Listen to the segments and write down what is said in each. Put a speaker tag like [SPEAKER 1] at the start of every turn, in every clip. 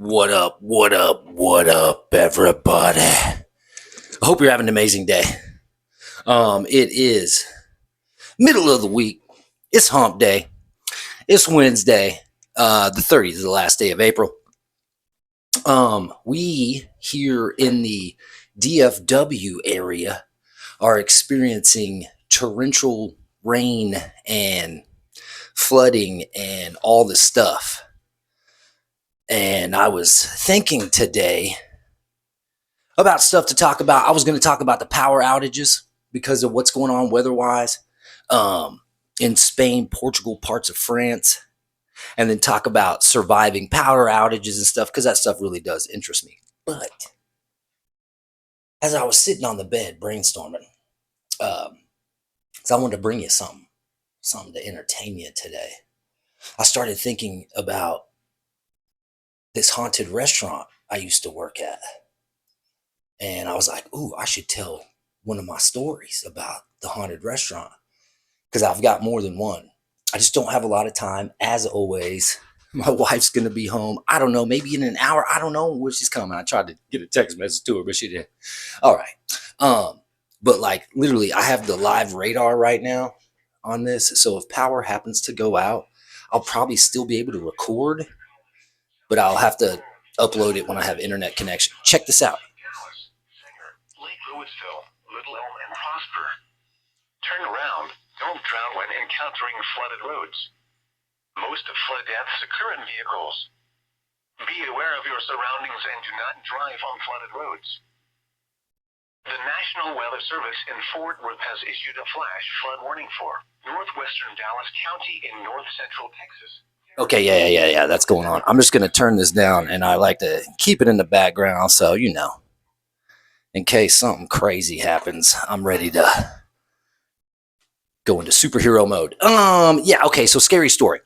[SPEAKER 1] What up? What up? What up, everybody? I hope you're having an amazing day. It is middle of the week. It's hump day. It's Wednesday. The 30th is the last day of April. We here in the DFW area are experiencing torrential rain and flooding and all the stuff. And I was thinking today about stuff to talk about. I was going to talk about the power outages because of what's going on weather-wise in Spain, Portugal, parts of France, and then talk about surviving power outages and stuff because that stuff really does interest me. But as I was sitting on the bed brainstorming, because I wanted to bring you something to entertain you today, I started thinking about this haunted restaurant I used to work at. And I was like, ooh, I should tell one of my stories about the haunted restaurant because I've got more than one. I just don't have a lot of time. As always, my wife's going to be home. I don't know, maybe in an hour. I don't know when she's coming. I tried to get a text message to her, but she didn't. All right. But like literally, I have the live radar right now on this. So if power happens to go out, I'll probably still be able to record, but I'll have to upload it when I have internet connection. Check this out.
[SPEAKER 2] Little Elm and Prosper. Turn around. Don't drown when encountering flooded roads. Most flood deaths occur in vehicles. Be aware of your surroundings and do not drive on flooded roads. The National Weather Service in Fort Worth has issued a flash flood warning for northwestern Dallas County in north central Texas.
[SPEAKER 1] Okay, yeah. That's going on. I'm just going to turn this down, and I like to keep it in the background so, in case something crazy happens, I'm ready to go into superhero mode. Okay, so scary story.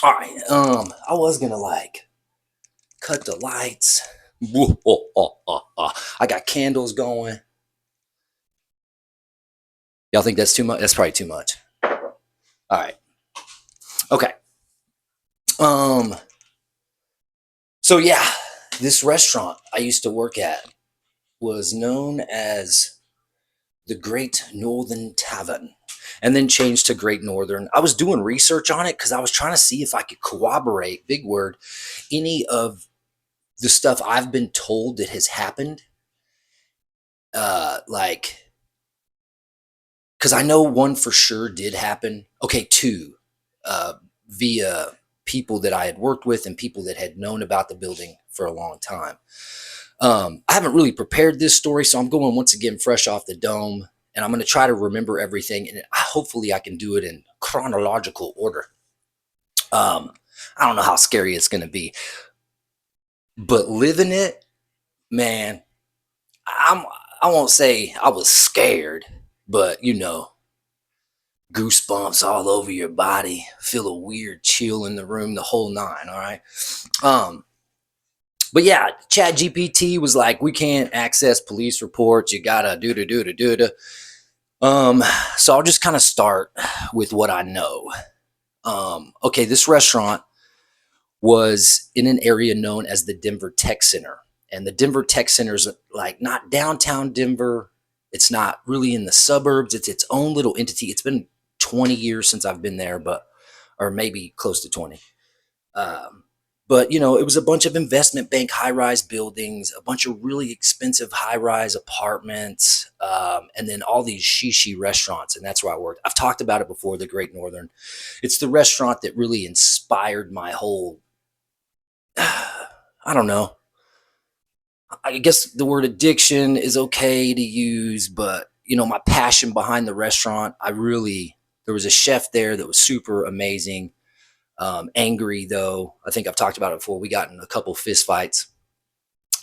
[SPEAKER 1] All right, I was gonna cut the lights. I got candles going. Y'all think that's too much? That's probably too much. All right. Okay. So yeah, this restaurant I used to work at was known as the Great Northern Tavern and then changed to Great Northern. I was doing research on it because I was trying to see if I could corroborate, big word, any of the stuff I've been told that has happened. Because I know one for sure did happen. Okay, two, via people that I had worked with and people that had known about the building for a long time. I haven't really prepared this story, so I'm going once again fresh off the dome, and I'm going to try to remember everything, and hopefully I can do it in chronological order. I don't know how scary it's going to be, but living it, man, I won't say I was scared, but goosebumps all over your body, feel a weird chill in the room, the whole nine. All right. But yeah, Chat GPT was like, we can't access police reports. You gotta do. So I'll just kind of start with what I know. Okay, this restaurant was in an area known as the Denver Tech Center. And the Denver Tech Center is like not downtown Denver. It's not really in the suburbs. It's its own little entity. It's been 20 years since I've been there, or maybe close to 20. But it was a bunch of investment bank high-rise buildings, a bunch of really expensive high-rise apartments, and then all these shishi restaurants. And that's where I worked. I've talked about it before, the Great Northern. It's the restaurant that really inspired my whole, I don't know. I guess the word addiction is okay to use, but my passion behind the restaurant, there was a chef there that was super amazing. Angry though. I think I've talked about it before. We got in a couple fist fights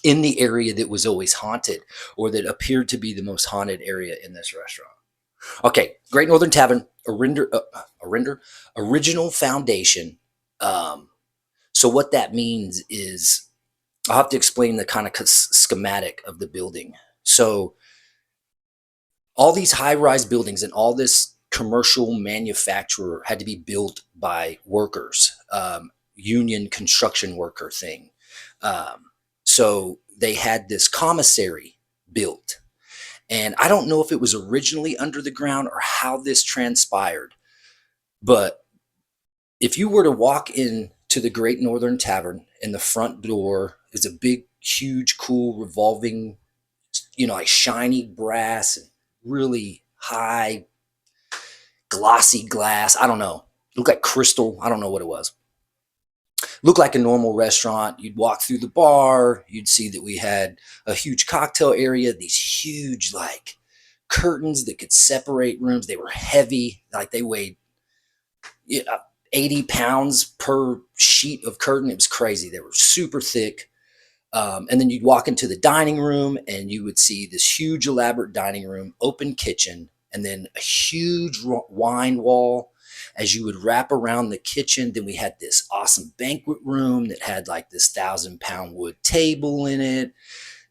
[SPEAKER 1] in the area that was always haunted, or that appeared to be the most haunted area in this restaurant. Okay, Great Northern Tavern, original foundation. So what that means is I'll have to explain the kind of schematic of the building. So all these high-rise buildings and all this commercial manufacturer had to be built by workers, union construction worker thing. Um, so they had this commissary built. And I don't know if it was originally under the ground or how this transpired, but if you were to walk in to the Great Northern Tavern, in the front door is a big, huge, cool revolving, like shiny brass and really high glossy glass. I don't know. It looked like crystal. I don't know what it was. Looked like a normal restaurant. You'd walk through the bar. You'd see that we had a huge cocktail area, these huge, like, curtains that could separate rooms. They were heavy, like they weighed 80 pounds per sheet of curtain. It was crazy. They were super thick. And then you'd walk into the dining room and you would see this huge, elaborate dining room, open kitchen, and then a huge wine wall. As you would wrap around the kitchen, then we had this awesome banquet room that had like this 1,000-pound wood table in it.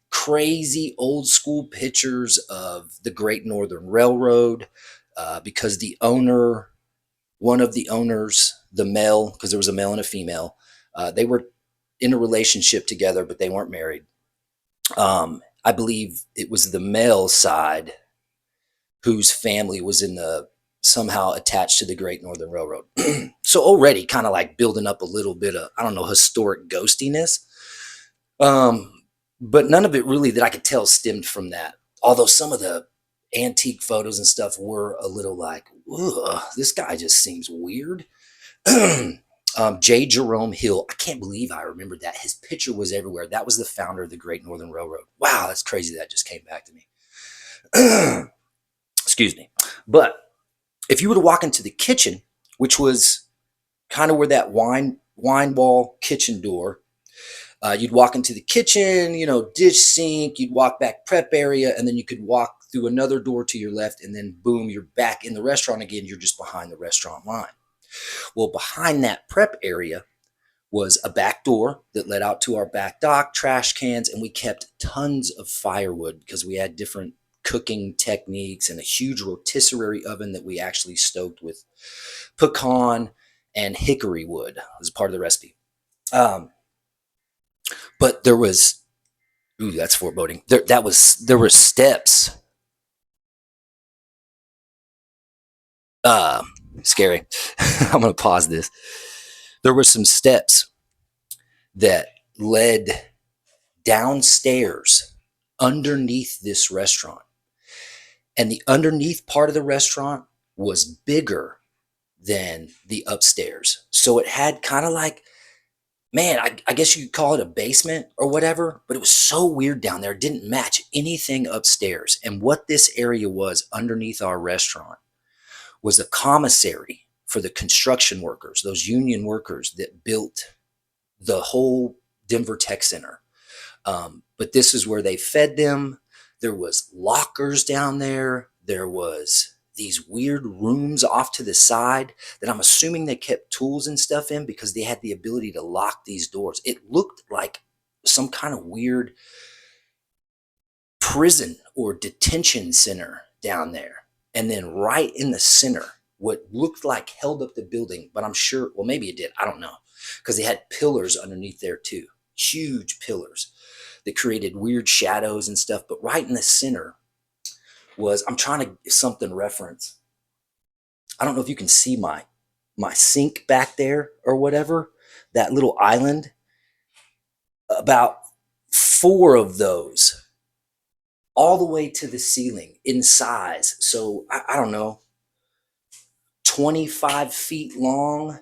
[SPEAKER 1] Crazy old school pictures of the Great Northern Railroad, because one of the owners, the male, because there was a male and a female, they were in a relationship together, but they weren't married. I believe it was the male side whose family was somehow attached to the Great Northern Railroad. So already kind of like building up a little bit of, I don't know, historic ghostiness. But none of it really that I could tell stemmed from that. Although some of the antique photos and stuff were a little like, ugh, this guy just seems weird. J. Jerome Hill. I can't believe I remembered that. His picture was everywhere. That was the founder of the Great Northern Railroad. Wow, that's crazy. That just came back to me. Excuse me. But if you were to walk into the kitchen, which was kind of where that wine wall kitchen door, you'd walk into the kitchen, dish sink, you'd walk back prep area, and then you could walk through another door to your left, and then boom, you're back in the restaurant again. You're just behind the restaurant line. Well, behind that prep area was a back door that led out to our back dock, trash cans, and we kept tons of firewood because we had different cooking techniques and a huge rotisserie oven that we actually stoked with pecan and hickory wood as part of the recipe. But there was, ooh, that's foreboding. There were steps. Uh, Scary. I'm gonna pause this. There were some steps that led downstairs underneath this restaurant. And the underneath part of the restaurant was bigger than the upstairs. So it had kind of like, man, I guess you could call it a basement or whatever, but it was so weird down there. It didn't match anything upstairs. And what this area was underneath our restaurant was a commissary for the construction workers, those union workers that built the whole Denver Tech Center. But this is where they fed them. There was lockers down there. There was these weird rooms off to the side that I'm assuming they kept tools and stuff in because they had the ability to lock these doors. It looked like some kind of weird prison or detention center down there. And then right in the center, what looked like held up the building, but I'm sure, well, maybe it did. I don't know. Because they had pillars underneath there too. Huge pillars that created weird shadows and stuff. But right in the center was, I'm trying to give something reference. I don't know if you can see my sink back there or whatever, that little island. About 4 of those all the way to the ceiling in size. So I don't know, 25 feet long,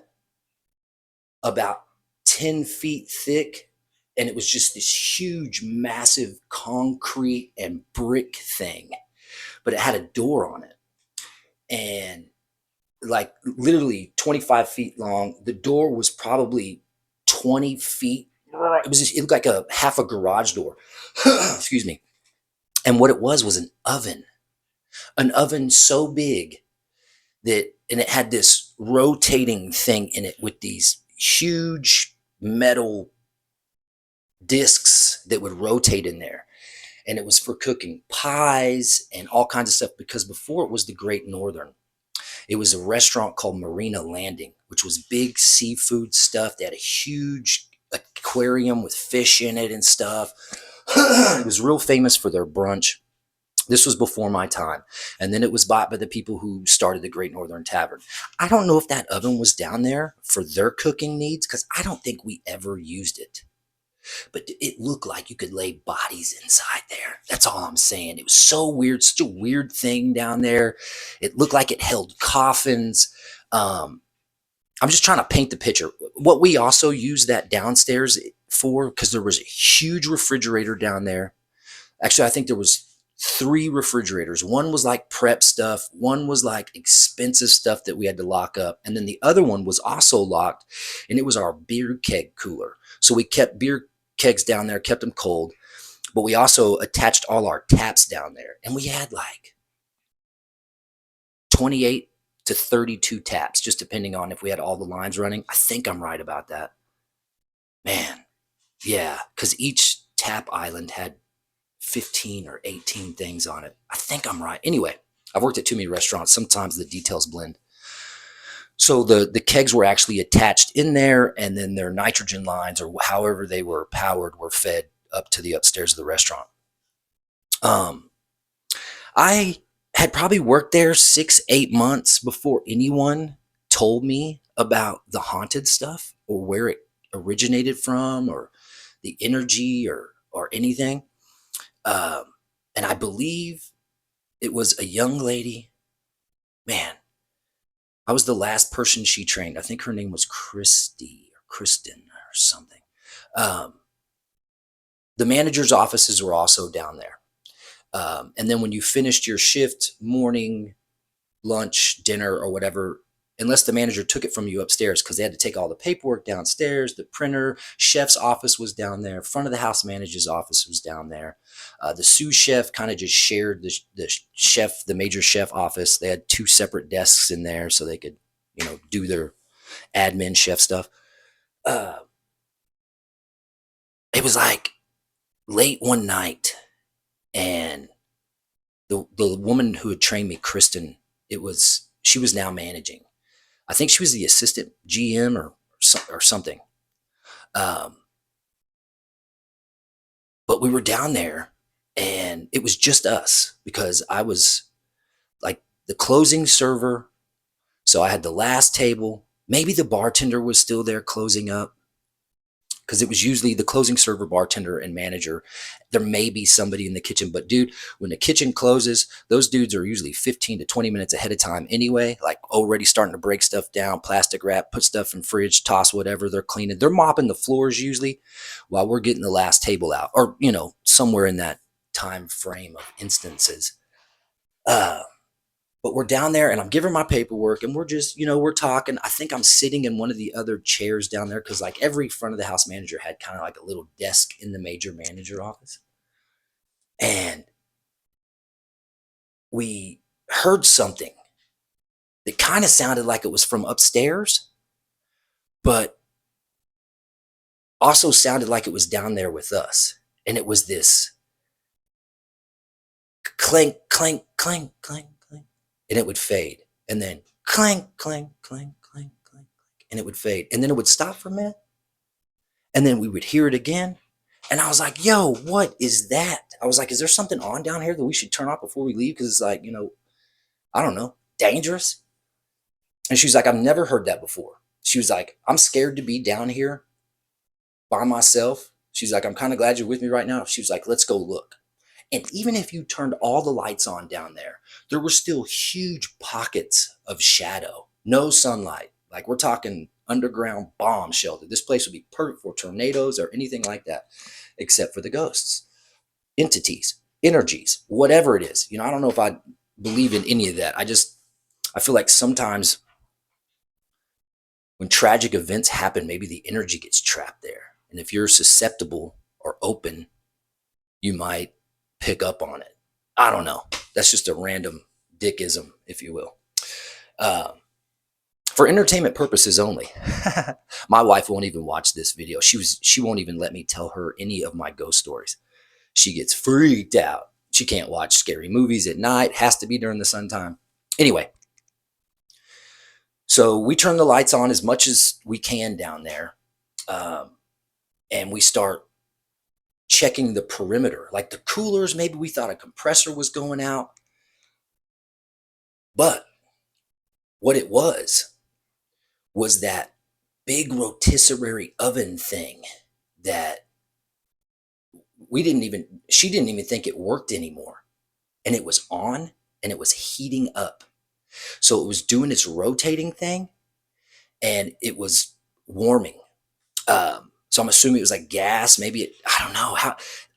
[SPEAKER 1] about 10 feet thick. And it was just this huge, massive concrete and brick thing, but it had a door on it. And like literally 25 feet long. The door was probably 20 feet. It looked like a half a garage door. Excuse me. And what it was an oven so big and it had this rotating thing in it with these huge metal discs that would rotate in there. And it was for cooking pies and all kinds of stuff, because before it was the Great Northern, it was a restaurant called Marina Landing, which was big seafood stuff. They had a huge, aquarium with fish in it and stuff. It was real famous for their brunch. This was before my time. And then it was bought by the people who started the Great Northern Tavern. I don't know if that oven was down there for their cooking needs, because I don't think we ever used it. But it looked like you could lay bodies inside there. That's all I'm saying. It was so weird, such a weird thing down there. It looked like it held coffins. I'm just trying to paint the picture. What we also used that downstairs for, because there was a huge refrigerator down there. Actually, I think there was 3 refrigerators. One was like prep stuff. One was like expensive stuff that we had to lock up. And then the other one was also locked, and it was our beer keg cooler. So we kept beer kegs down there, kept them cold, but we also attached all our taps down there. And we had like 28 to 32 taps, just depending on if we had all the lines running. I think I'm right about that. Man, yeah, because each tap island had 15 or 18 things on it. I think I'm right. Anyway, I've worked at too many restaurants. Sometimes the details blend. So the kegs were actually attached in there, and then their nitrogen lines, or however they were powered, were fed up to the upstairs of the restaurant. I had probably worked there 6, 8 months before anyone told me about the haunted stuff, or where it originated from, or the energy, or anything. And I believe it was a young lady. Man, I was the last person she trained. I think her name was Christy or Kristen or something. Um, the manager's offices were also down there. And then when you finished your shift, morning, lunch, dinner, or whatever, unless the manager took it from you upstairs, because they had to take all the paperwork downstairs, the printer, chef's office was down there, front of the house manager's office was down there. The sous chef kind of just shared the major chef office. They had 2 separate desks in there so they could, do their admin chef stuff. Uh, it was like late one night, and the woman who had trained me, Kristen, she was now managing. I think she was the assistant GM or something. Um, but we were down there, and it was just us, because I was like the closing server. So I had the last table. Maybe the bartender was still there closing up, because it was usually the closing server, bartender, and manager. There may be somebody in the kitchen, but dude, when the kitchen closes, those dudes are usually 15 to 20 minutes ahead of time anyway, like already starting to break stuff down, plastic wrap, put stuff in fridge, toss whatever, they're cleaning. They're mopping the floors usually while we're getting the last table out, or, somewhere in that time frame of instances. Uh, but we're down there, and I'm giving my paperwork, and we're just, we're talking. I think I'm sitting in one of the other chairs down there, because like every front of the house manager had kind of like a little desk in the major manager office. And we heard something that kind of sounded like it was from upstairs, but also sounded like it was down there with us. And it was this clink, clink, clink, clink, clink, and it would fade. And then clink, clink, clink, clink, clink, and it would fade. And then it would stop for a minute. And then we would hear it again. And I was like, yo, what is that? I was like, is there something on down here that we should turn off before we leave? Because it's like, I don't know, dangerous. And she was like, I've never heard that before. She was like, I'm scared to be down here by myself. She's like, I'm kind of glad you're with me right now. She was like, let's go look. And even if you turned all the lights on down there were still huge pockets of shadow, no sunlight. Like, we're talking underground bomb shelter. This place would be perfect for tornadoes or anything like that, except for the ghosts, entities, energies, whatever it is. I don't know if I believe in any of that. I feel like sometimes when tragic events happen, maybe the energy gets trapped there. And if you're susceptible or open, you might pick up on it. I don't know. That's just a random dickism, if you will. For entertainment purposes only. My wife won't even watch this video. She won't even let me tell her any of my ghost stories. She gets freaked out. She can't watch scary movies at night. Has to be during the sun time. Anyway, so we turn the lights on as much as we can down there. and we start checking the perimeter, like the coolers. Maybe we thought a compressor was going out, but what it was that big rotisserie oven thing that she didn't even think it worked anymore. And it was on and it was heating up. So it was doing its rotating thing and it was warming. So I'm assuming it was like gas, maybe I don't know how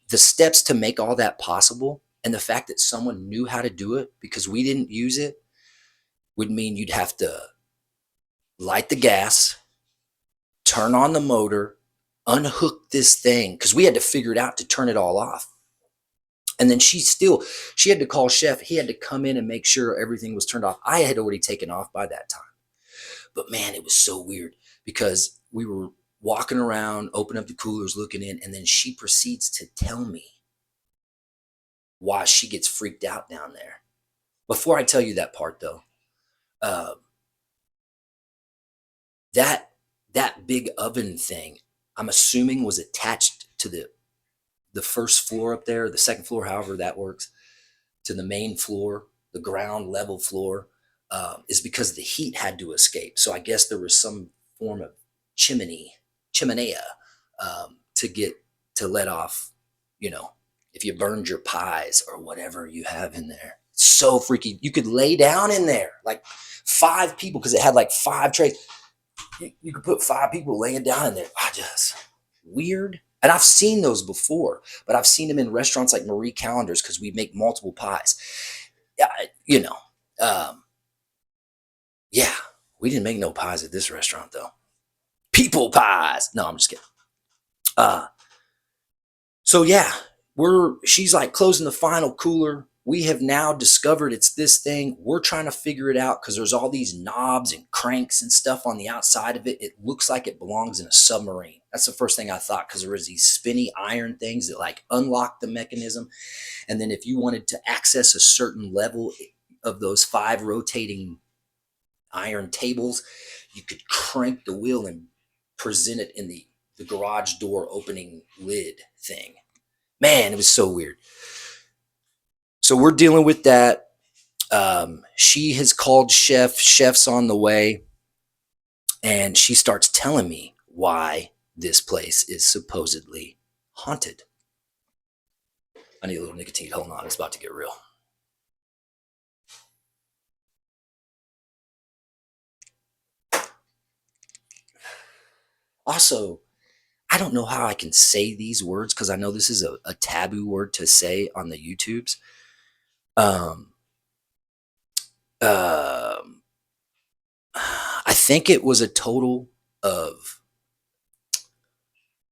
[SPEAKER 1] the steps to make all that possible. And the fact that someone knew how to do it because we didn't use it would mean you'd have to light the gas, turn on the motor, unhook this thing because we had to figure it out to turn it all off. And then she had to call chef. He had to come in and make sure everything was turned off. I had already taken off by that time. But man, it was so weird because we were walking around, open up the coolers, looking in, and then she proceeds to tell me why she gets freaked out down there. Before I tell you that part though, uh, that that big oven thing, I'm assuming was attached to the first floor up there, the second floor, however that works, to the main floor, the ground level floor, is because the heat had to escape. So I guess there was some form of chimenea, to get to let off, you know, if you burned your pies or whatever you have in there. So freaky. You could lay down in there, like 5 people, because it had like 5 trays. You could put 5 people laying down in there. I just weird. And I've seen those before, but I've seen them in restaurants like Marie Callender's because we make multiple pies. Yeah, you know, um, yeah, we didn't make no pies at this restaurant though. People pies. No, I'm just kidding. Uh, so yeah, she's like closing the final cooler. We have now discovered it's this thing. We're trying to figure it out because there's all these knobs and cranks and stuff on the outside of it. It looks like it belongs in a submarine. That's the first thing I thought because there was these spinny iron things that like unlock the mechanism. And then if you wanted to access a certain level of those 5 rotating iron tables, you could crank the wheel and present it in the garage door opening lid thing. Man, it was so weird. So we're dealing with that. She has called chef. Chef's on the way. And she starts telling me why this place is supposedly haunted. I need a little nicotine. Hold on. It's about to get real. Also, I don't know how I can say these words because I know this is a taboo word to say on the YouTubes. Um, um, I think it was a total of,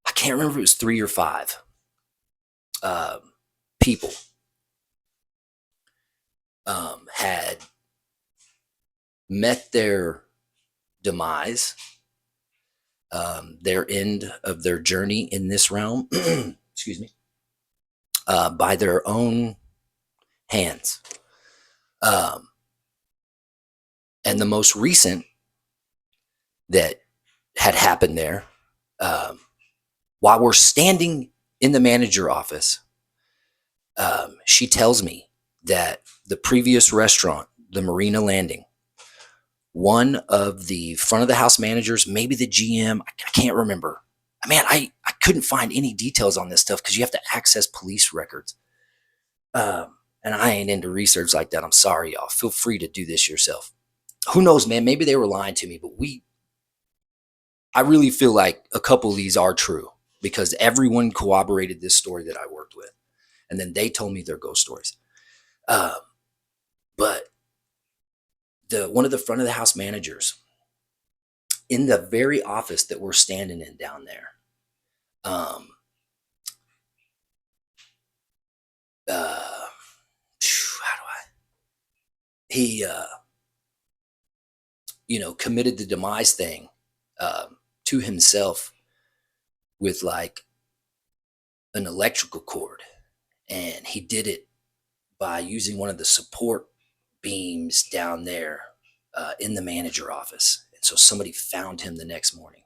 [SPEAKER 1] I can't remember if it was 3 or 5 people had met their demise, their end of their journey in this realm, excuse me, by their own hands. Um, and the most recent that had happened there, um, while we're standing in the manager office, she tells me that the previous restaurant, the Marina Landing, one of the front of the house managers, maybe the GM, I can't remember. Man, I couldn't find any details on this stuff because you have to access police records. And I ain't into research like that. I'm sorry, y'all. Feel free to do this yourself. Who knows, man? Maybe they were lying to me, but I really feel like a couple of these are true because everyone corroborated this story that I worked with. And then they told me their ghost stories. Um, but one of the front of the house managers in the very office that we're standing in down there, um, how do I? He, committed the demise thing to himself with like an electrical cord, and he did it by using one of the support beams down there in the manager office. And so somebody found him the next morning.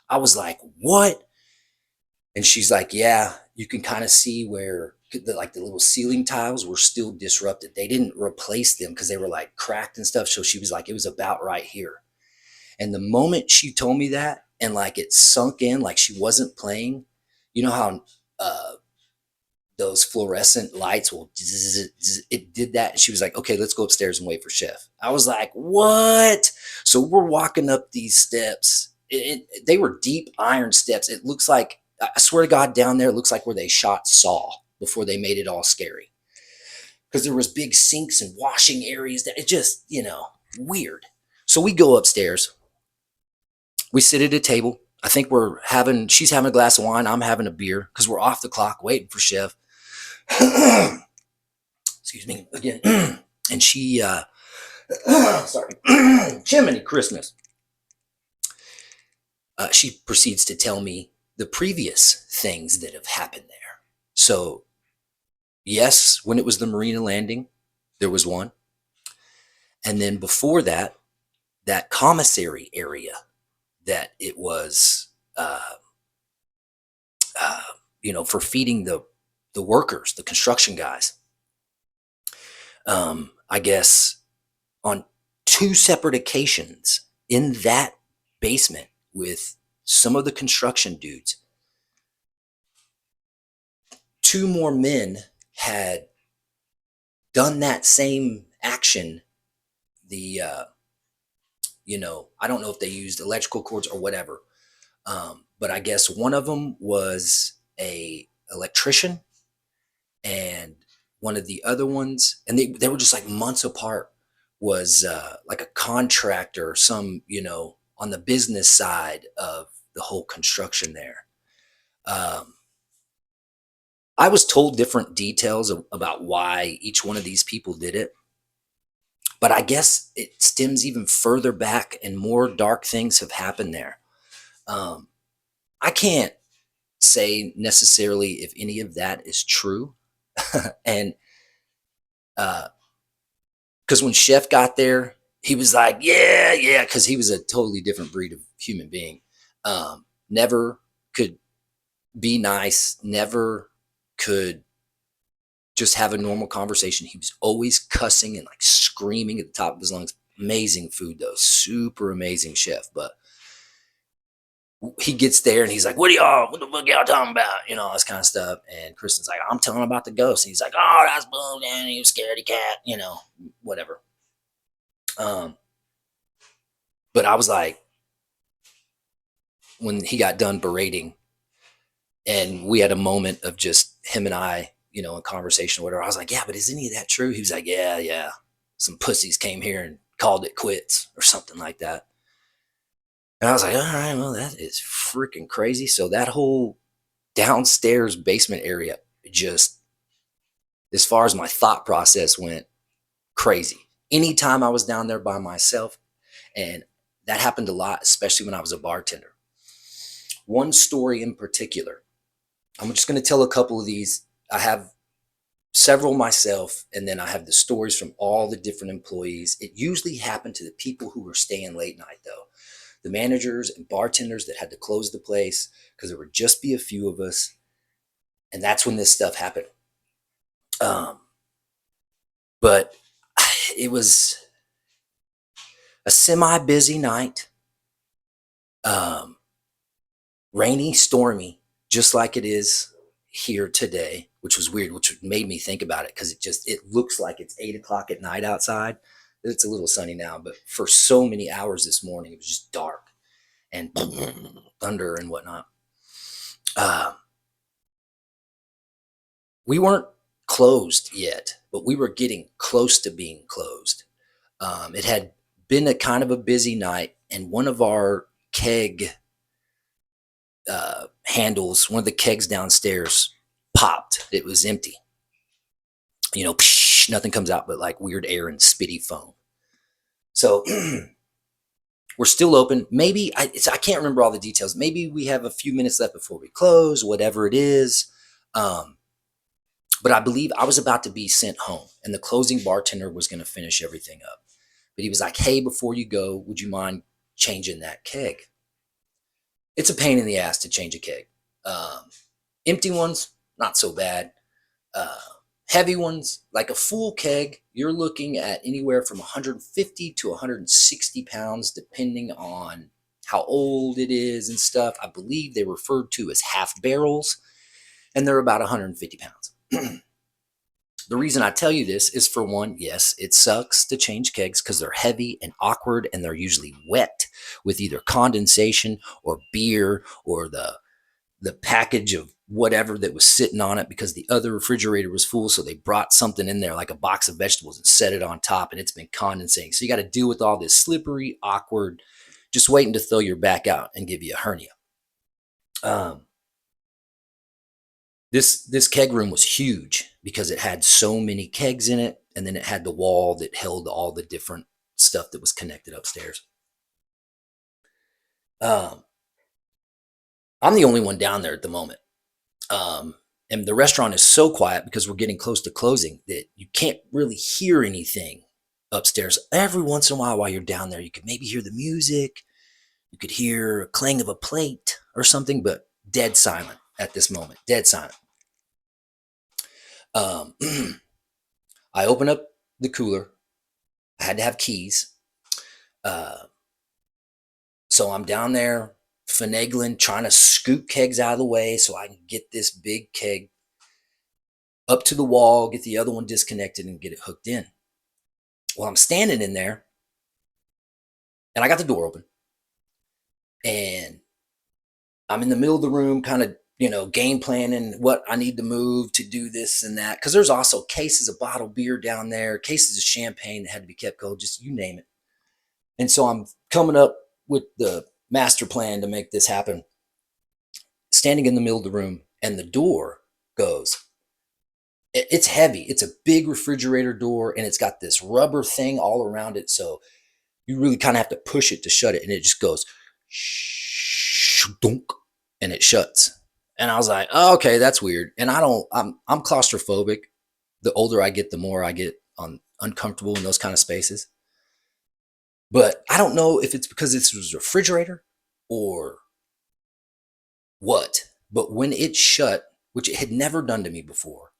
[SPEAKER 1] I was like, what? And she's like, yeah, you can kind of see where like the little ceiling tiles were still disrupted. They didn't replace them because they were like cracked and stuff. So she was like, it was about right here. And the moment she told me that, and like it sunk in, like she wasn't playing, you know how uh, those fluorescent lights will, it did that. And she was like, okay, let's go upstairs and wait for Chef. I was like, what? So we're walking up these steps. They were deep iron steps. It looks like, I swear to God, down there, it looks like where they shot Saw before they made it all scary. Because there was big sinks and washing areas that it just, weird. So we go upstairs. We sit at a table. I think she's having a glass of wine. I'm having a beer because we're off the clock waiting for Chef. Excuse me again. And she, sorry, Jiminy Christmas. She proceeds to tell me the previous things that have happened there. So, yes, when it was the Marina landing, there was one. And then before that, that commissary area that it was, for feeding the workers, the construction guys. I guess on two separate occasions in that basement with some of the construction dudes, two more men had done that same action. I don't know if they used electrical cords or whatever, but I guess one of them was a electrician, and one of the other ones, and they were just like months apart, was like a contractor, some, on the business side of the whole construction there. Um, I was told different details about why each one of these people did it, but I guess it stems even further back and more dark things have happened there. Um, I can't say necessarily if any of that is true. And because when Chef got there, he was like, yeah, yeah, because he was a totally different breed of human being. Never could be nice, never could just have a normal conversation. He was always cussing and like screaming at the top of his lungs. Amazing food, though. Super amazing chef. But he gets there and he's like, what the fuck y'all talking about? All this kind of stuff. And Kristen's like, I'm telling about the ghost. And he's like, oh, that's bull, and he was scaredy cat, whatever. But I was like, when he got done berating and we had a moment of just him and I, in conversation or whatever, I was like, yeah, but is any of that true? He was like, yeah, yeah. Some pussies came here and called it quits or something like that. And I was like, all right, well, that is freaking crazy. So that whole downstairs basement area, just as far as my thought process went, crazy. Anytime I was down there by myself, and that happened a lot, especially when I was a bartender. One story in particular, I'm just going to tell a couple of these. I have several myself, and then I have the stories from all the different employees. It usually happened to the people who were staying late night, though. The managers and bartenders that had to close the place because there would just be a few of us. And that's when this stuff happened. But it was a semi-busy night, rainy, stormy, just like it is here today, which was weird, which made me think about it because it looks like it's 8 o'clock at night outside. It's a little sunny now, but for so many hours this morning, it was just dark and thunder and whatnot. We weren't closed yet, but we were getting close to being closed. It had been a kind of a busy night, and one of our keg handles, one of the kegs downstairs, popped. It was empty. Nothing comes out but like weird air and spitty foam. So we're still open. Maybe I can't remember all the details. Maybe we have a few minutes left before we close, whatever it is. But I believe I was about to be sent home, and the closing bartender was going to finish everything up. But he was like, hey, before you go, would you mind changing that keg? It's a pain in the ass to change a keg. Empty ones, not so bad. Uh, Heavy ones, like a full keg, you're looking at anywhere from 150 to 160 pounds, depending on how old it is and stuff. I believe they're referred to as half barrels, and they're about 150 pounds. The reason I tell you this is, for one, yes, it sucks to change kegs because they're heavy and awkward, and they're usually wet with either condensation or beer or the package of whatever that was sitting on it, because the other refrigerator was full. So they brought something in there like a box of vegetables and set it on top, and it's been condensating. So you got to deal with all this slippery, awkward, just waiting to throw your back out and give you a hernia. Um, this keg room was huge because it had so many kegs in it, and then it had the wall that held all the different stuff that was connected upstairs. Um, I'm the only one down there at the moment. And the restaurant is so quiet because we're getting close to closing that you can't really hear anything upstairs. Every once in a while you're down there, you could maybe hear the music, you could hear a clang of a plate or something, but dead silent at this moment. Dead silent. Um, I open up the cooler. I had to have keys. Uh, so I'm down there finagling, trying to scoop kegs out of the way so I can get this big keg up to the wall, get the other one disconnected, and get it hooked in. Well, I'm standing in there, and I got the door open, and I'm in the middle of the room, kind of, game planning what I need to move to do this and that. Because there's also cases of bottled beer down there, cases of champagne that had to be kept cold, just you name it. And so I'm coming up with the master plan to make this happen, standing in the middle of the room, and the door goes. It's heavy. It's a big refrigerator door, and it's got this rubber thing all around it. So you really kind of have to push it to shut it, and it just goes shh, dunk, and it shuts. And I was like, oh, okay, that's weird. And I'm claustrophobic. The older I get, the more I get uncomfortable in those kind of spaces. But I don't know if it's because this was a refrigerator or what. But when it shut, which it had never done to me before,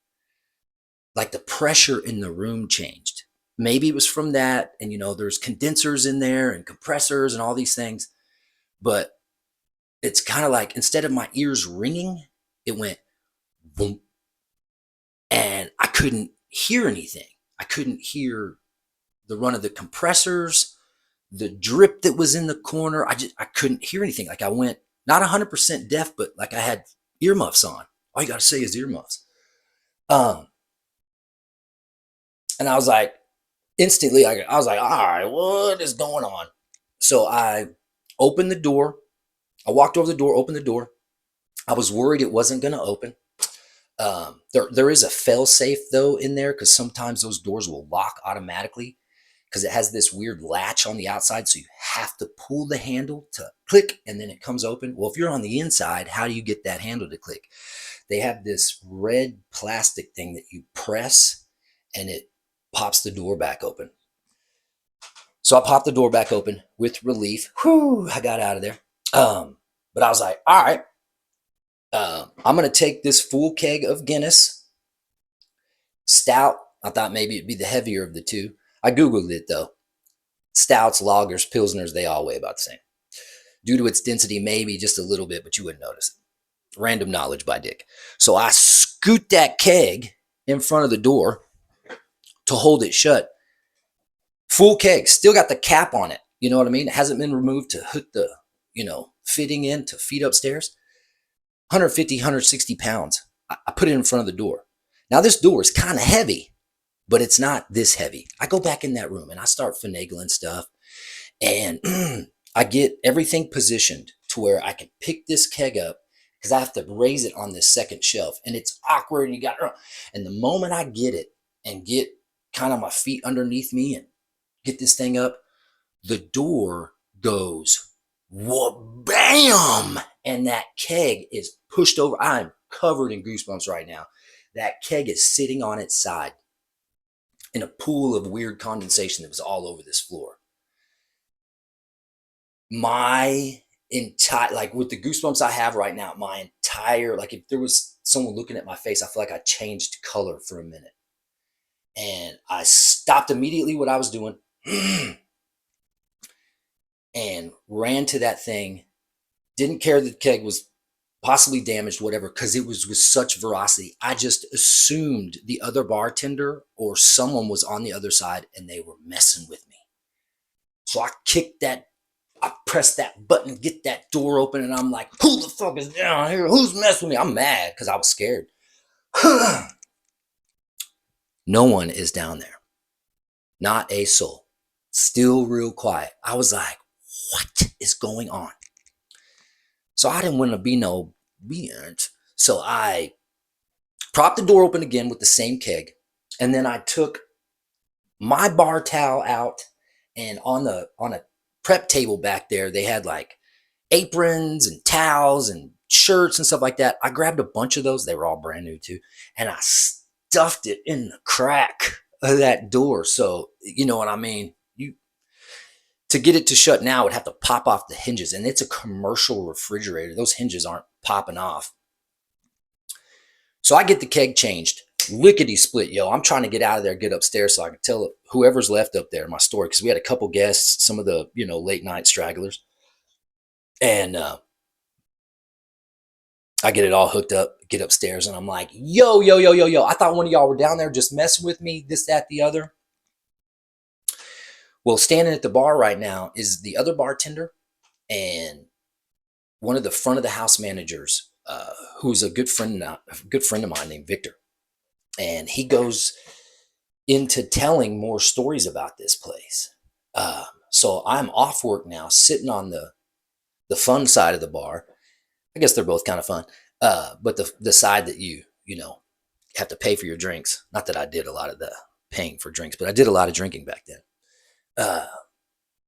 [SPEAKER 1] like the pressure in the room changed. Maybe it was from that. And, there's condensers in there and compressors and all these things. But it's kind of like, instead of my ears ringing, it went boom. And I couldn't hear anything. I couldn't hear the run of the compressors, the drip that was in the corner. I couldn't hear anything. Like I went not 100% deaf, but like I had earmuffs on. All you got to say is earmuffs. And I was like, instantly, I was like, all right, what is going on? So I opened the door. I walked over the door, opened the door. I was worried it wasn't going to open. There is a fail safe though in there, because sometimes those doors will lock automatically because it has this weird latch on the outside. So you have to pull the handle to click, and then it comes open. Well, if you're on the inside, how do you get that handle to click? They have this red plastic thing that you press, and it pops the door back open. So I popped the door back open with relief. Whew, I got out of there. But I was like, all right, I'm going to take this full keg of Guinness stout. I thought maybe it'd be the heavier of the two. I Googled it though. Stouts, lagers, pilsners, they all weigh about the same. Due to its density, maybe just a little bit, but you wouldn't notice it. Random knowledge by Dick. So I scoot that keg in front of the door to hold it shut. Full keg, still got the cap on it. You know what I mean? It hasn't been removed to hook the, fitting in to feet upstairs. 150, 160 pounds. I put it in front of the door. Now this door is kind of heavy, but it's not this heavy. I go back in that room and I start finagling stuff, and I get everything positioned to where I can pick this keg up, because I have to raise it on this second shelf, and it's awkward. And and the moment I get it and get kind of my feet underneath me and get this thing up, the door goes, whoa, bam! And that keg is pushed over. I'm covered in goosebumps right now. That keg is sitting on its side in a pool of weird condensation that was all over this floor. My entire, like with the goosebumps I have right now, my like if there was someone looking at my face, I feel like I changed color for a minute. And I stopped immediately what I was doing and ran to that thing. Didn't care that the keg was possibly damaged, whatever, because it was with such veracity. I just assumed the other bartender or someone was on the other side and they were messing with me. So I pressed that button, get that door open, and I'm like, who the fuck is down here? Who's messing with me? I'm mad because I was scared. No one is down there. Not a soul. Still real quiet. I was like, what is going on? So I didn't want to be no weird. So I propped the door open again with the same keg. And then I took my bar towel out, and on a prep table back there, they had like aprons and towels and shirts and stuff like that. I grabbed a bunch of those. They were all brand new too. And I stuffed it in the crack of that door. So, you know what I mean? To get it to shut now, would have to pop off the hinges. And it's a commercial refrigerator. Those hinges aren't popping off. So I get the keg changed. Lickety split, yo. I'm trying to get out of there, get upstairs so I can tell whoever's left up there my story. Because we had a couple guests, some of the, late night stragglers. And I get it all hooked up, get upstairs, and I'm like, yo, yo, yo, yo, yo. I thought one of y'all were down there just messing with me, this, that, the other. Well, standing at the bar right now is the other bartender and one of the front of the house managers, who's a good friend of mine named Victor. And he goes into telling more stories about this place. So I'm off work now, sitting on the fun side of the bar. I guess they're both kind of fun. But the side that you have to pay for your drinks. Not that I did a lot of the paying for drinks, but I did a lot of drinking back then.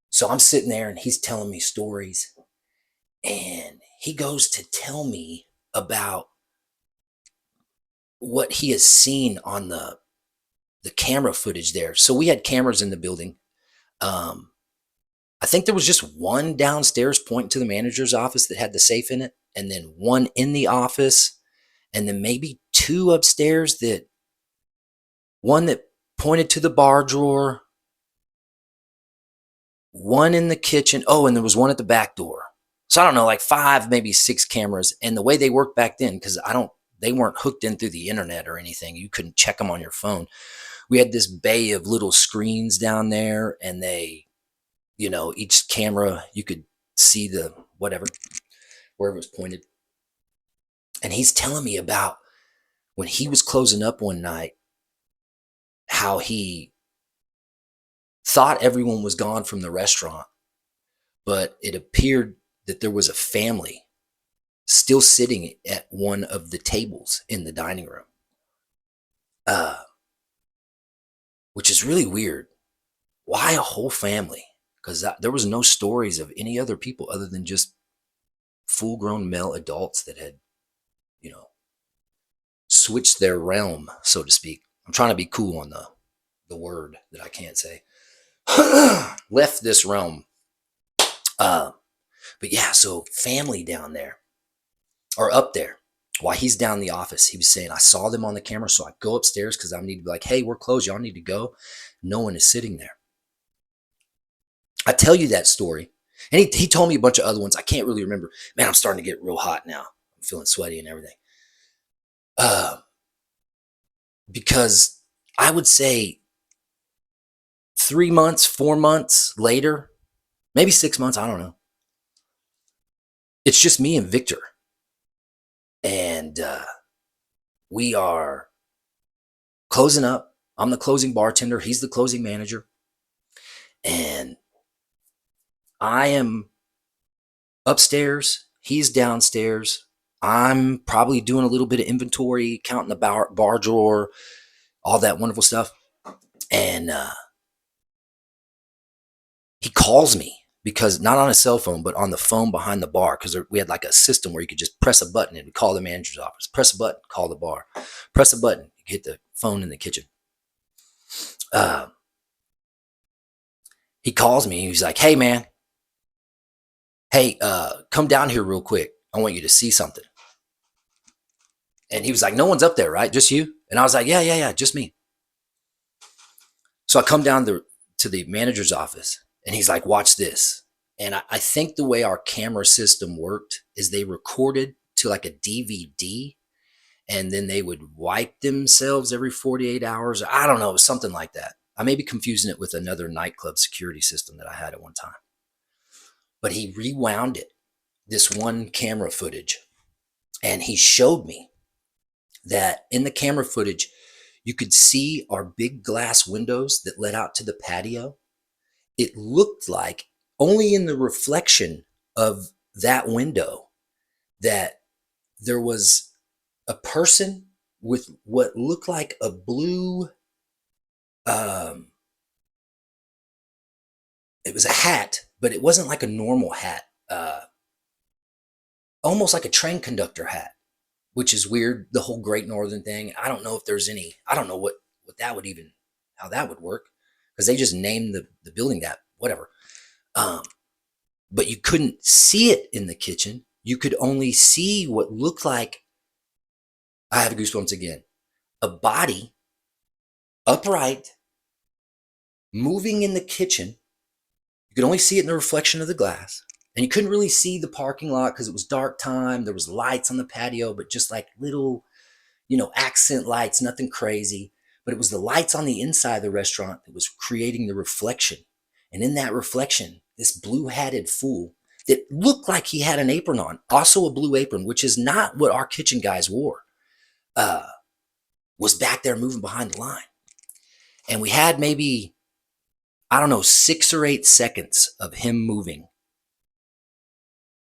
[SPEAKER 1] So I'm sitting there and he's telling me stories, and he goes to tell me about what he has seen on the camera footage there. So we had cameras in the building. I think there was just one downstairs pointing to the manager's office that had the safe in it, and then one in the office, and then maybe two upstairs one that pointed to the bar drawer, one in the kitchen. Oh, and there was one at the back door. So I don't know, like 5, maybe 6 cameras. And the way they worked back then, because they weren't hooked in through the internet or anything. You couldn't check them on your phone. We had this bay of little screens down there, and each camera, you could see the whatever, wherever it was pointed. And he's telling me about when he was closing up one night, how he thought everyone was gone from the restaurant, but it appeared that there was a family still sitting at one of the tables in the dining room, which is really weird. Why a whole family? Because there was no stories of any other people other than just full-grown male adults that had, switched their realm, so to speak. I'm trying to be cool on the word that I can't say. Left this realm. But yeah, so family down there, or up there, while he's down in the office, he was saying, I saw them on the camera, so I go upstairs because I need to be like, hey, we're closed. Y'all need to go. No one is sitting there. I tell you that story. And he told me a bunch of other ones. I can't really remember. Man, I'm starting to get real hot now. I'm feeling sweaty and everything. Because I would say 3 months, 4 months later, maybe 6 months, I don't know. It's just me and Victor. And we are closing up. I'm the closing bartender. He's the closing manager. And I am upstairs. He's downstairs. I'm probably doing a little bit of inventory, counting the bar drawer, all that wonderful stuff. And he calls me, because not on a cell phone, but on the phone behind the bar, because we had like a system where you could just press a button and we call the manager's office. Press a button, call the bar. Press a button, you hit the phone in the kitchen. He calls me. He's like, hey, man. Hey, come down here real quick. I want you to see something. And he was like, no one's up there, right? Just you? And I was like, yeah, yeah, yeah, just me. So I come down to the manager's office and he's like, watch this. And I think the way our camera system worked is they recorded to like a DVD and then they would wipe themselves every 48 hours. I don't know, it was something like that. I may be confusing it with another nightclub security system that I had at one time. But he rewound it, this one camera footage, and he showed me that in the camera footage, you could see our big glass windows that led out to the patio. It looked like only in the reflection of that window that there was a person with what looked like a blue, um, it was a hat, but it wasn't like a normal hat, almost like a train conductor hat, which is weird. The whole Great Northern thing. I don't know if there's any, I don't know what that would even, how that would work because they just named the building that, whatever. Um, but you couldn't see it in the kitchen. You could only see what looked like, I have goosebumps again, a body upright, moving in the kitchen. You could only see it in the reflection of the glass. And you couldn't really see the parking lot because it was dark time. There was lights on the patio, but just like little, accent lights, nothing crazy. But it was the lights on the inside of the restaurant that was creating the reflection. And in that reflection, this blue-hatted fool that looked like he had an apron on, also a blue apron, which is not what our kitchen guys wore, was back there moving behind the line. And we had maybe, I don't know, 6 or 8 seconds of him moving.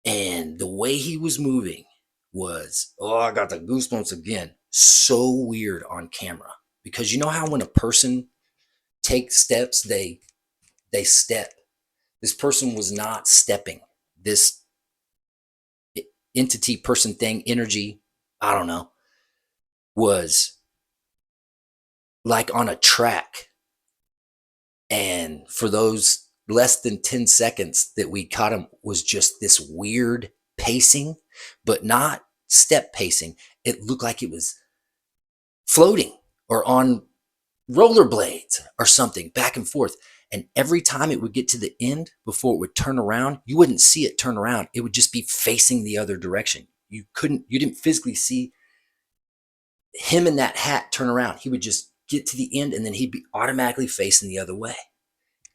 [SPEAKER 1] And the way he was moving was, oh, I got the goosebumps again. So weird on camera. Because you know how when a person takes steps, they step. This person was not stepping. This entity, person, thing, energy, I don't know, was like on a track. And for those less than 10 seconds that we caught him was just this weird pacing, but not step pacing. It looked like it was floating or on rollerblades or something back and forth. And every time it would get to the end before it would turn around, you wouldn't see it turn around. It would just be facing the other direction. You didn't physically see him in that hat turn around. He would just get to the end and then he'd be automatically facing the other way.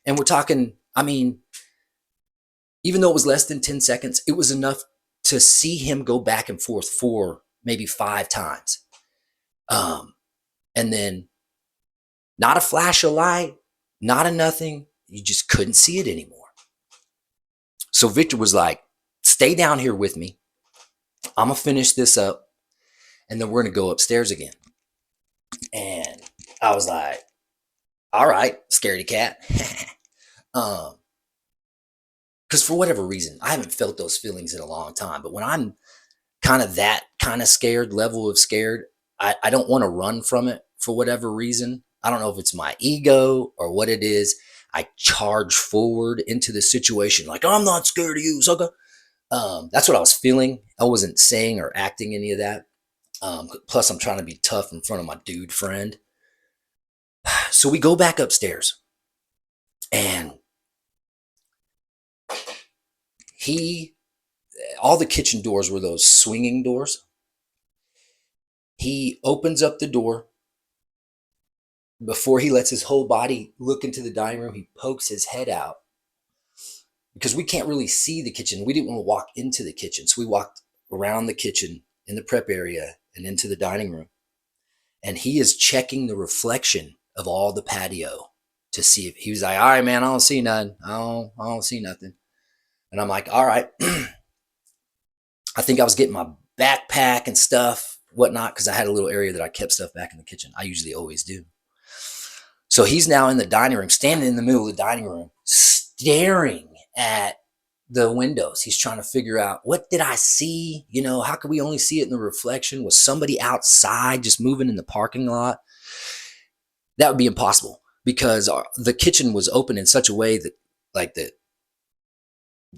[SPEAKER 1] And we're talking, I mean, even though it was less than 10 seconds, it was enough to see him go back and forth 4, maybe 5 times. And then not a flash of light, not a nothing. You just couldn't see it anymore. So Victor was like, stay down here with me. I'm going to finish this up and then we're going to go upstairs again. And I was like, all right, scaredy cat. Because for whatever reason, I haven't felt those feelings in a long time. But when I'm kind of that kind of scared, level of scared, I don't want to run from it for whatever reason. I don't know if it's my ego or what it is. I charge forward into the situation like, I'm not scared of you, sucker. That's what I was feeling. I wasn't saying or acting any of that. Plus, I'm trying to be tough in front of my dude friend. So we go back upstairs. And all the kitchen doors were those swinging doors. He opens up the door. Before he lets his whole body look into the dining room, he pokes his head out because we can't really see the kitchen. We didn't want to walk into the kitchen. So we walked around the kitchen in the prep area and into the dining room. And he is checking the reflection of all the patio to see if he was like, all right, man, I don't see nothing. I don't see nothing. And I'm like, all right. I think I was getting my backpack and stuff, whatnot, because I had a little area that I kept stuff back in the kitchen. I usually always do. So he's now in the dining room, standing in the middle of the dining room, staring at the windows. He's trying to figure out, what did I see? How could we only see it in the reflection? Was somebody outside just moving in the parking lot? That would be impossible because the kitchen was open in such a way that like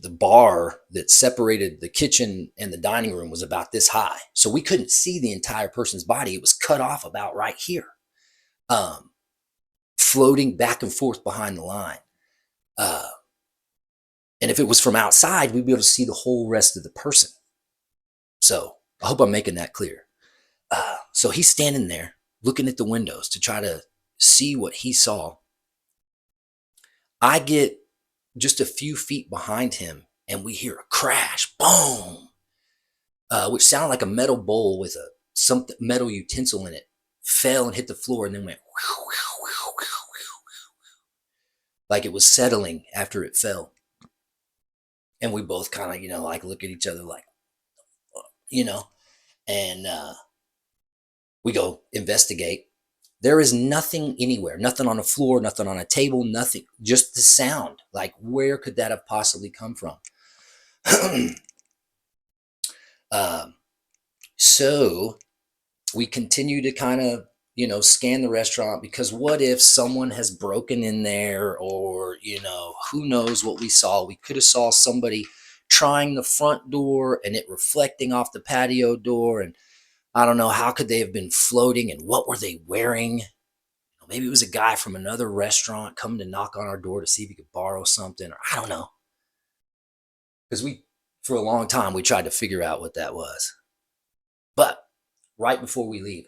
[SPEAKER 1] the bar that separated the kitchen and the dining room was about this high. So we couldn't see the entire person's body. It was cut off about right here, floating back and forth behind the line. And if it was from outside, we'd be able to see the whole rest of the person. So I hope I'm making that clear. So he's standing there looking at the windows to try to see what he saw. I get just a few feet behind him and we hear a crash, boom, which sounded like a metal bowl with a something metal utensil in it fell and hit the floor and then went like it was settling after it fell. And we both kind of, like look at each other like, and we go investigate. There is nothing anywhere, nothing on the floor, nothing on a table, nothing, just the sound. Like, where could that have possibly come from? So we continue to kind of, scan the restaurant, because what if someone has broken in there, or, who knows what we saw? We could have saw somebody trying the front door and it reflecting off the patio door. And I don't know, how could they have been floating and what were they wearing? Maybe it was a guy from another restaurant coming to knock on our door to see if he could borrow something, or I don't know. Because for a long time, we tried to figure out what that was. But right before we leave,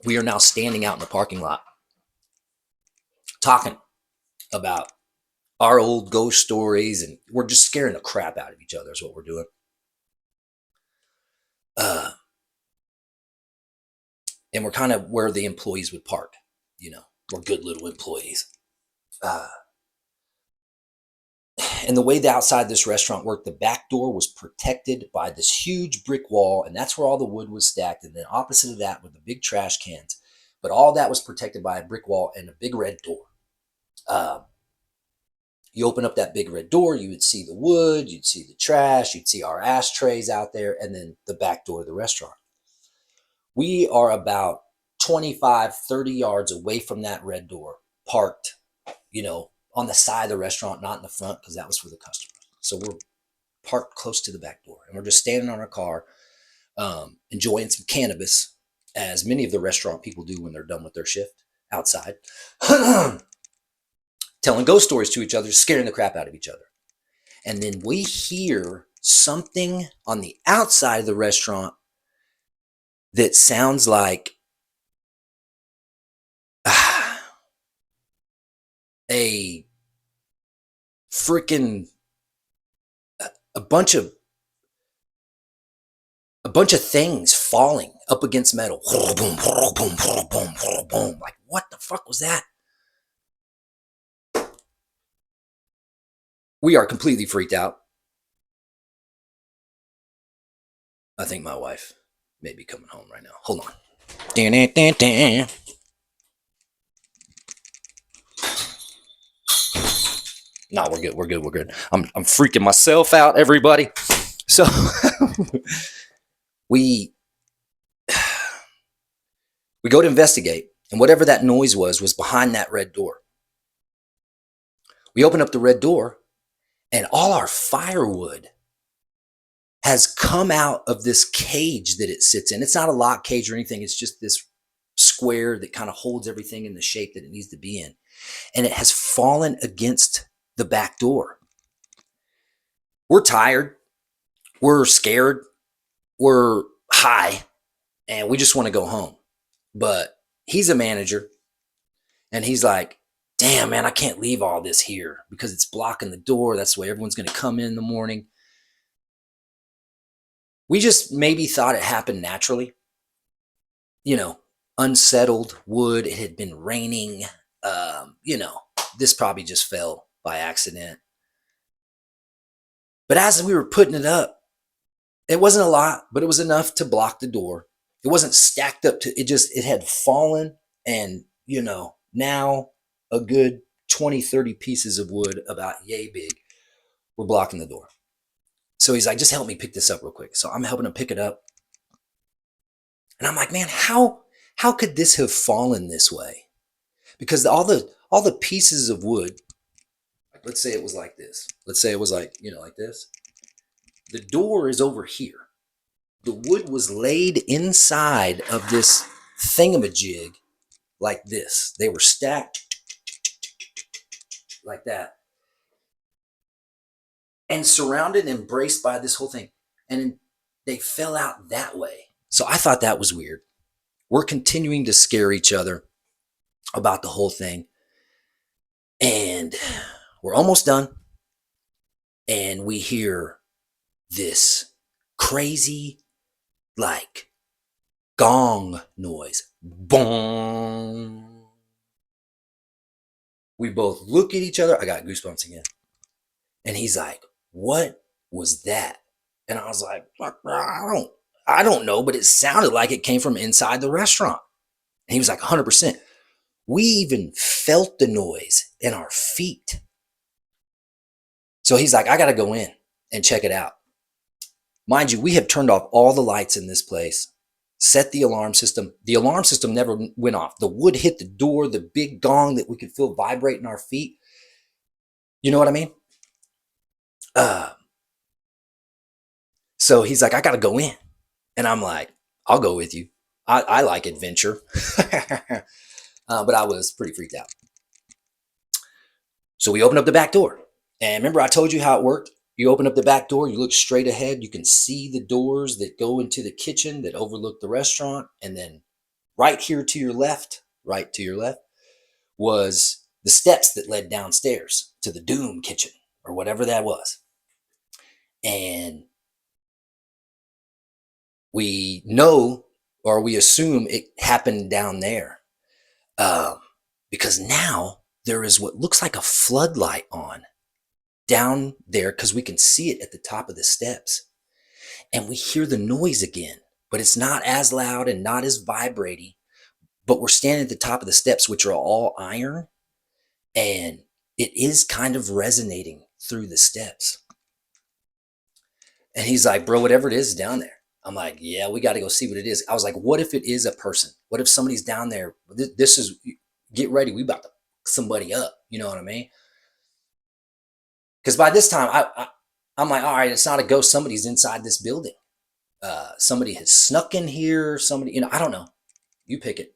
[SPEAKER 1] we are now standing out in the parking lot talking about our old ghost stories, and we're just scaring the crap out of each other is what we're doing. And we're kind of where the employees would park. We're good little employees. And the way the outside of this restaurant worked, the back door was protected by this huge brick wall, and that's where all the wood was stacked. And then opposite of that were the big trash cans. But all that was protected by a brick wall and a big red door. You open up that big red door, you would see the wood, you'd see the trash, you'd see our ashtrays out there, and then the back door of the restaurant. We are about 25, 30 yards away from that red door, parked, on the side of the restaurant, not in the front, because that was for the customers. So we're parked close to the back door, and we're just standing on our car, enjoying some cannabis, as many of the restaurant people do when they're done with their shift outside, telling ghost stories to each other, scaring the crap out of each other. And then we hear something on the outside of the restaurant that sounds like a freaking a bunch of things falling up against metal. Boom, boom, boom, boom, boom, boom. Like, what the fuck was that? We are completely freaked out. I think my wife may be coming home right now. Hold on. No, we're good. We're good. We're good. I'm freaking myself out, everybody. So we go to investigate, and whatever that noise was behind that red door. We open up the red door, and all our firewood has come out of this cage that it sits in. It's not a lock cage or anything. It's just this square that kind of holds everything in the shape that it needs to be in. And it has fallen against the back door. We're tired. We're scared. We're high. And we just want to go home. But he's a manager. And he's like, damn, man, I can't leave all this here because it's blocking the door. That's the way everyone's going to come in the morning. We just maybe thought it happened naturally. Unsettled wood. It had been raining. This probably just fell by accident. But as we were putting it up, it wasn't a lot, but it was enough to block the door. It wasn't stacked up it had fallen, and, now a good 20, 30 pieces of wood about yay big were blocking the door. So he's like, just help me pick this up real quick. So I'm helping him pick it up. And I'm like, man, how could this have fallen this way? Because all the pieces of wood let's say it was like this. Let's say it was like, like this. The door is over here. The wood was laid inside of this thingamajig like this. They were stacked like that and surrounded and embraced by this whole thing. And they fell out that way. So I thought that was weird. We're continuing to scare each other about the whole thing. And we're almost done. And we hear this crazy, like, gong noise. Boom. We both look at each other. I got goosebumps again. And he's like, what was that? And I was like, I don't know, but it sounded like it came from inside the restaurant. And he was like, 100%. We even felt the noise in our feet. So he's like, I got to go in and check it out. Mind you, we have turned off all the lights in this place, set the alarm system. The alarm system never went off. The wood hit the door, the big gong that we could feel vibrate in our feet. You know what I mean? So he's like, I got to go in. And I'm like, I'll go with you. I like adventure. But I was pretty freaked out. So we open up the back door. And remember, I told you how it worked? You open up the back door, you look straight ahead, you can see the doors that go into the kitchen that overlook the restaurant. And then right to your left, was the steps that led downstairs to the Doom kitchen or whatever that was. And we know, or we assume it happened down there. Because now there is what looks like a floodlight on down there because we can see it at the top of the steps. And we hear the noise again, but it's not as loud and not as vibrating. But we're standing at the top of the steps, which are all iron, and it is kind of resonating through the steps. And he's like, bro, whatever it is down there. I'm like, yeah, we got to go see what it is. I was like, what if it is a person? What if somebody's down there? This is, get ready. We about to somebody up. You know what I mean? Because by this time, I'm like, all right, it's not a ghost. Somebody's inside this building. Somebody has snuck in here. Somebody, I don't know. You pick it.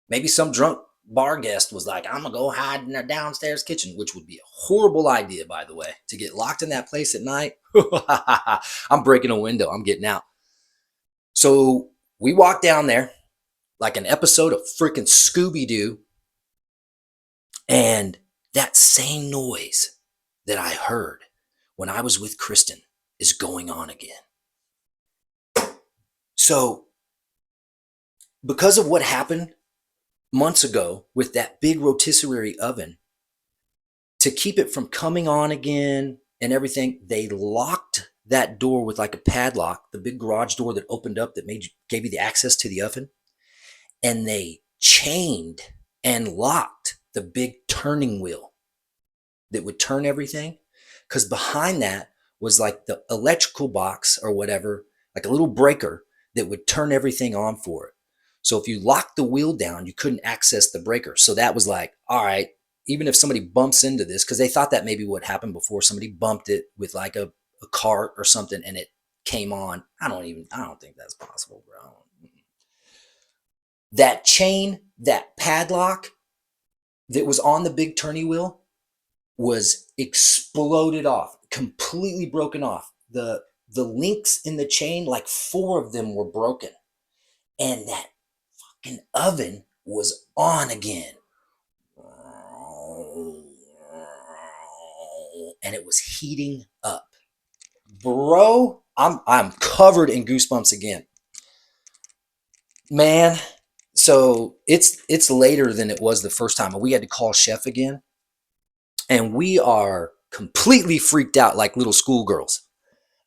[SPEAKER 1] Maybe some drunk bar guest was like, I'm going to go hide in the downstairs kitchen, which would be a horrible idea, by the way, to get locked in that place at night. I'm breaking a window. I'm getting out. So we walk down there like an episode of freaking Scooby-Doo. And that same noise that I heard when I was with Kristen is going on again. So because of what happened months ago with that big rotisserie oven, to keep it from coming on again and everything, they locked that door with like a padlock, the big garage door that opened up that gave you the access to the oven. And they chained and locked the big turning wheel that would turn everything. Because behind that was like the electrical box or whatever, like a little breaker that would turn everything on for it. So if you locked the wheel down, you couldn't access the breaker. So that was like, all right, even if somebody bumps into this, because they thought that maybe what happened before, somebody bumped it with like a cart or something and it came on. I don't think that's possible, bro. That chain, that padlock that was on the big turning wheel was exploded off, completely broken off. The links in the chain, like 4 of them were broken. And that fucking oven was on again. And it was heating up. Bro, I'm covered in goosebumps again. Man, so it's later than it was the first time. We had to call Chef again. And we are completely freaked out like little schoolgirls.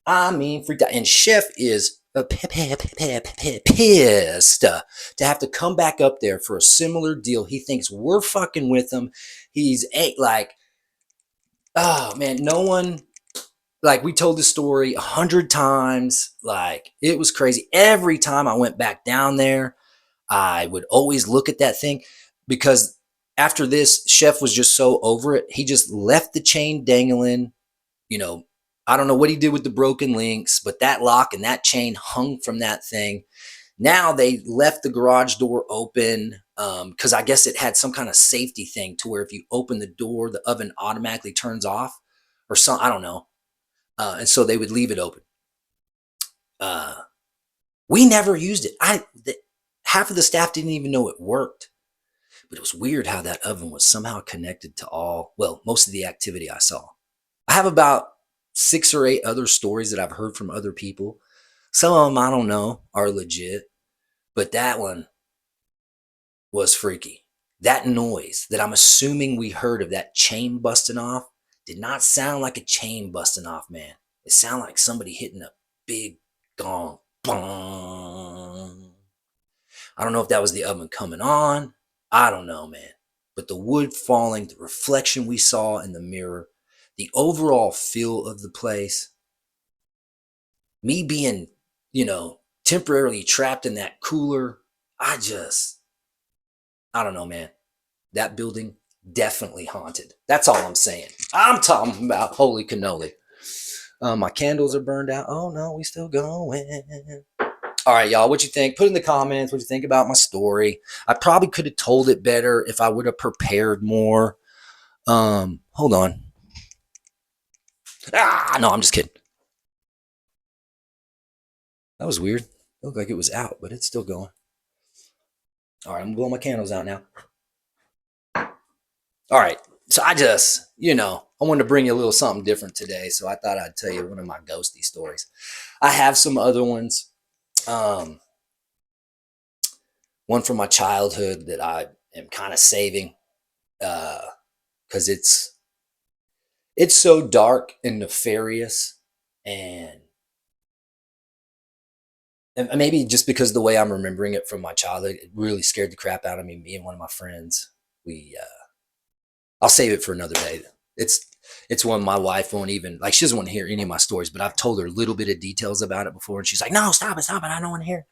[SPEAKER 1] I mean, freaked out. And Chef is pissed to have to come back up there for a similar deal. He thinks we're fucking with him. He's like, oh man, no one, like we told the story 100 times. Like it was crazy. Every time I went back down there, I would always look at that thing because After this, Chef was just so over it. He just left the chain dangling. You know, I don't know what he did with the broken links, but that lock and that chain hung from that thing. Now they left the garage door open because I guess it had some kind of safety thing to where if you open the door, the oven automatically turns off or some, I don't know. And so they would leave it open. Uh, we never used it. Half of the staff didn't even know it worked. But it was weird how that oven was somehow connected to most of the activity I saw. I have about 6 or 8 other stories that I've heard from other people. Some of them I don't know are legit, but that one was freaky. That noise that I'm assuming we heard of that chain busting off did not sound like a chain busting off, man. It sounded like somebody hitting a big gong. Bong. I don't know if that was the oven coming on. I don't know, man. But the wood falling, the reflection we saw in the mirror, the overall feel of the place, me being, temporarily trapped in that cooler, I don't know, man. That building definitely haunted. That's all I'm saying. I'm talking about holy cannoli. My candles are burned out. Oh no, we still going. All right, y'all, what you think? Put in the comments what you think about my story. I probably could have told it better if I would have prepared more. Hold on. No, I'm just kidding. That was weird. It looked like it was out, but it's still going. All right, I'm blowing my candles out now. All right, so I wanted to bring you a little something different today, so I thought I'd tell you one of my ghosty stories. I have some other ones. One from my childhood that I am kind of saving because it's so dark and nefarious, and maybe just because of the way I'm remembering it from my childhood, it really scared the crap out of me. Me and one of my friends, I'll save it for another day. It's one my wife won't even, like, she doesn't want to hear any of my stories, but I've told her a little bit of details about it before, and she's like, no, stop it, I don't want to hear.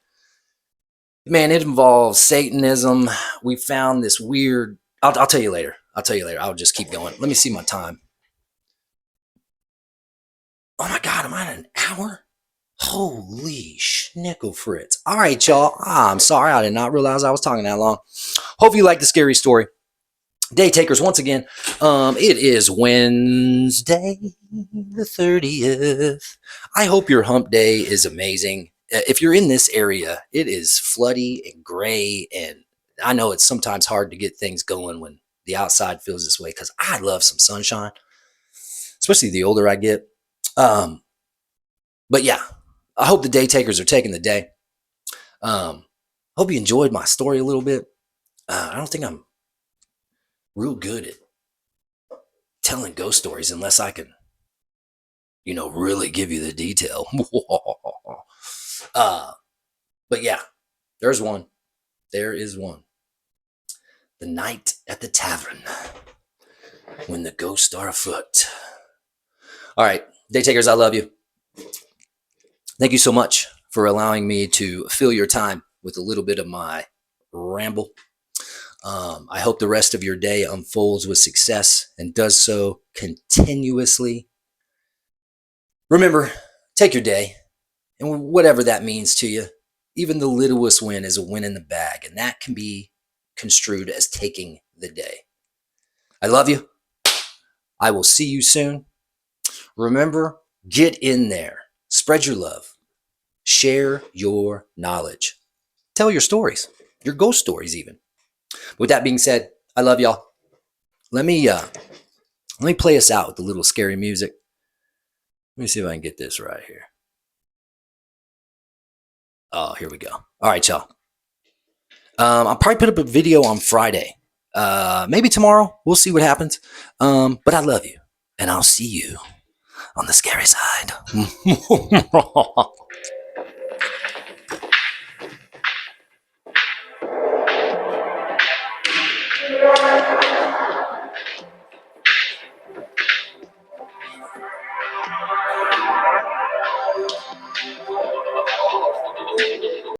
[SPEAKER 1] Man, it involves Satanism. We found this weird, I'll tell you later. I'll just keep going. Let me see my time. Oh my God, am I at an hour? Holy schnickel fritz. All right, y'all. I'm sorry. I did not realize I was talking that long. Hope you like the scary story. Day takers, once again, it is Wednesday the 30th. I hope your hump day is amazing. If you're in this area, it is floody and gray, and I know it's sometimes hard to get things going when the outside feels this way because I love some sunshine, especially the older I get. But yeah, I hope the day takers are taking the day. Hope you enjoyed my story a little bit. I don't think I'm real good at telling ghost stories unless I can, really give you the detail. But yeah, there's one. There is one. The night at the tavern when the ghosts are afoot. All right, day takers, I love you. Thank you so much for allowing me to fill your time with a little bit of my ramble. I hope the rest of your day unfolds with success and does so continuously. Remember, take your day, and whatever that means to you, even the littlest win is a win in the bag, and that can be construed as taking the day. I love you. I will see you soon. Remember, get in there. Spread your love. Share your knowledge. Tell your stories, your ghost stories even. With that being said, I love y'all. Let me play us out with a little scary music. Let me see if I can get this right here. Oh, here we go. All right, y'all. I'll probably put up a video on Friday. Maybe tomorrow. We'll see what happens. But I love you, and I'll see you on the scary side.